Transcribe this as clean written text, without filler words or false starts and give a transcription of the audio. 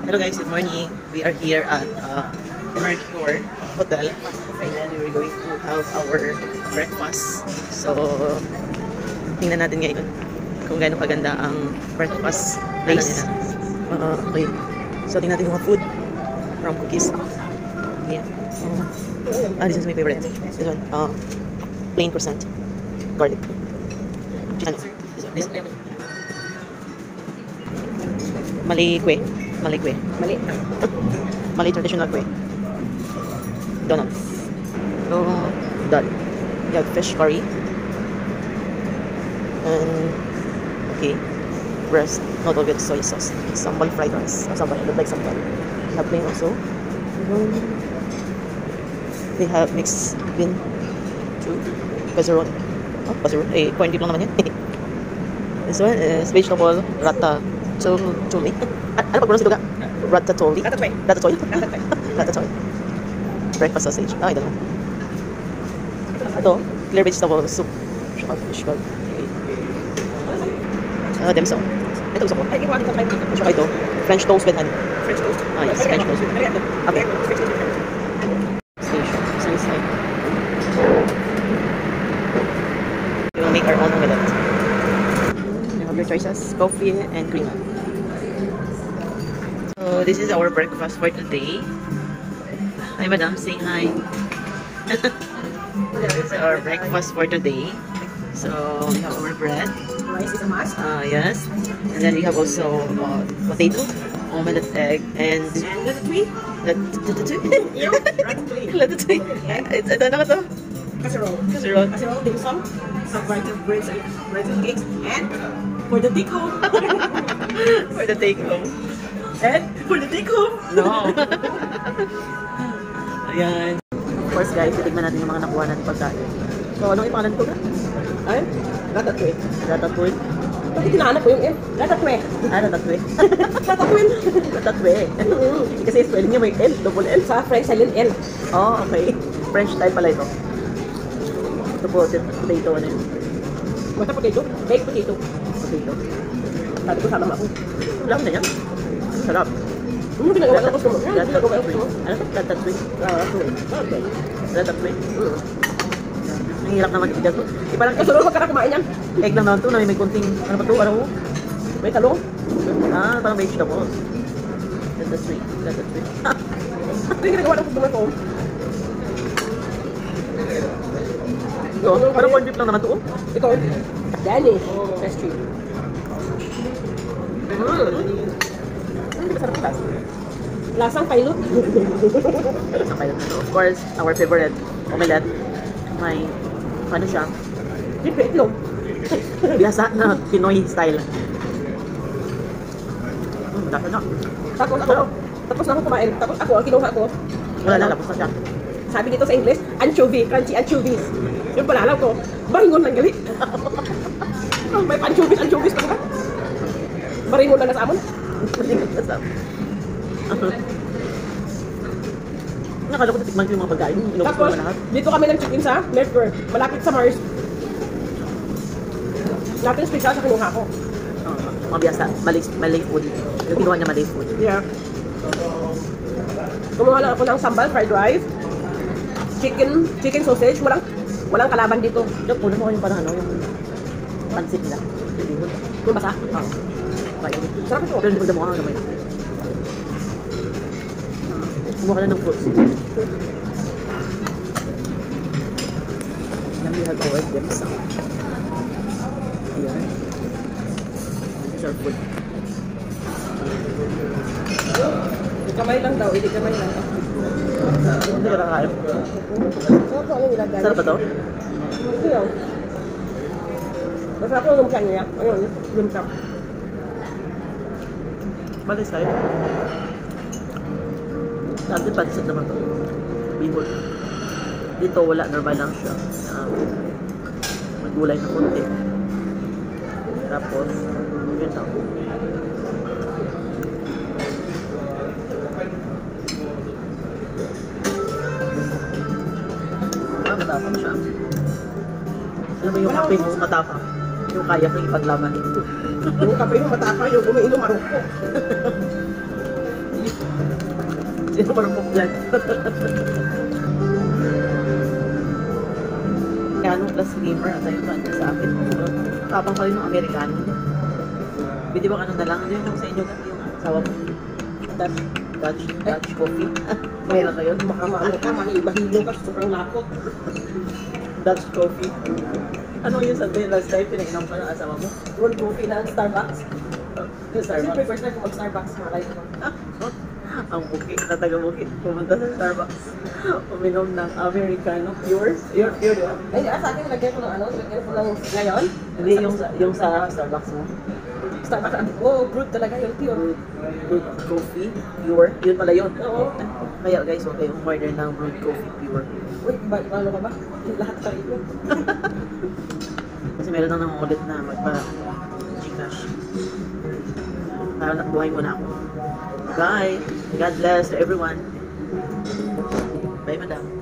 Hello guys, good morning. We are here at Mercure Hotel and then we're going to have our breakfast. So, tingnan natin ngayon kung gaano kaganda ang breakfast place. Okay. So, tingnan natin yung mga food from cookies. Yeah. This is my favorite. This one, plain croissant. Garlic. This Mali kwe. Mali traditional kwe. Donuts. So, dal. You have fish curry. And, okay. Breast, noodle with soy sauce. Sambal fried rice. Sambal, look like sambal. You have plain also. They have mixed bean. Casserole. Oh, casserole. Eh, corn beef lang naman yan. This one is vegetable rata. Choli. Ano pag-pronounce ito ka? Ratatouille. Ratatouille. Breakfast sausage. I don't know. Ito, clear vegetable soup. Fish curry. Dim sum. Ito gusto ko. Tsaka ito, French toast with honey. French toast? Ah, yes, French toast. Okay. Station. Sunnyside. We will make our own omelette. You have your choices, coffee and cream. So this is our breakfast for today. Hi madam, say hi. This is our breakfast for today. So we have our bread. Rice is a must. Yes. And then we have also potato, omelette egg, and Ratatouille. Ratatouille. Ito ano ba ito? Casserole. Casserole. Casserole, dim sum, some variety of breads and cakes, and for the take home. For the take home. And for the take home. No. Ayan. Of course guys, titignan natin yung mga nakuha natin pagkain. So, anong ipangalan ko na? Ay, ratatouille. Ratatouille. Bakit tinahanap ko yung M? Ratatouille. Ratatouille. Ratatouille. Ratatouille. Kasi spelling niya may L, double L. Sa French, silent L. Oh, okay. French style pala ito. Ito po, potato, ano yun? Basta potato? Baked potato. Potato. Sabi ko, sama ako. Alam na yan. Sarap. Ano ginagawa na gusto mo? Ginagawa na gusto mo? Ano ito? Ratatouille. Okay. Ratatouille. Ang hirap naman ito. Parang Kasunod, huwag ka na kumain yan. egg lang naman ito na may konting, ano ba ito? Ano? May talong. Parang vegetables. Ratatouille. Ratatouille. Ito yung ginagawa ng customer ko. Ito, parang corned beef lang naman ito. Ito, Danish pastry. Masarap ito. Lasang pilot. Lasang pilot na ito. Of course, our favorite omelette. May, ano siya? Libre itlog. Biasa na Pinoy style. Dasa na. Tapos na ako kumain. Tapos ako, ang kinuha ko. Wala na, lapos na siya. Sabi dito sa English, anchovy, crunchy anchovies. Yung pala alam ko, baringon lang gali. May anchovies pa ba? Baringon lang na sa amon. Nakala ko natikman ko yung mga pagkain. Tapos, dito kami ng chicken sa Mercure. Malapit sa Mars. Natin special sa kinuha ko. Mga biyasa, Malay food. Yung kinuha niya Malay food. Yeah. Kumuha lang ako ng sambal, fried rice, chicken sausage. Walang kalaban dito. Yung una mo yung parang ano, yung pansit nila. Yung basa. Oo. Sarap ito. Pero hindi ko damukha ng gamay. Kumuha ka na ng fruits. Then we have our dim sum. Ayan. This is our food. Hindi kamay lang daw, hindi kamay lang. Hindi ka nakakain. Sarap ba ito? Hindi daw. Masarap yung lumpiang niya. Ayun, lumpiang. Malay style. Dati pansit naman ito. Bihon. Dito wala, normal lang siya. Magulay na konti. Tapos, yun lang. Matapang siya. Alam mo yung kape mo, matapang. Yung kaya kong ipaglaban ito. Yung kape mo matapang, yung umiinom marupok. ko marupok dyan. Amerikano plus gamer at ayun ba sa akin. Tapang pa rin ng Amerikano. Pwede ba ano na lang? Yun yung sa inyo yung asawa mo. Dutch coffee. Mayroon na yun. Maano ka, mahilo ka, sobrang lakot. Dutch coffee. Ano yun sabi? Last time pinainom ka ng asawa mo? Roll coffee na Starbucks. Yung Starbucks. Siyempre, first time ko mag-Starbucks, malay ko. Ang bukit na taga-bukit. Pumunta sa Starbucks. Uminom ng Americano pure. Pure, di ba? Ay, sa akin, lagyan ko ng ano, lagyan ko ng ngayon. Hindi, yung sa Starbucks mo. Starbucks, oh, brewed talaga yung pure. Brewed coffee, pure. Yun pala yun. Oo. Kaya guys, huwag kayong order ng brewed coffee pure. Uy, ano ka ba? Lahat sa iyo. Kasi meron nang nangungulit na magpa-Gcash. Parang buhay mo na ako. Bye! God bless to everyone. Bye, madam.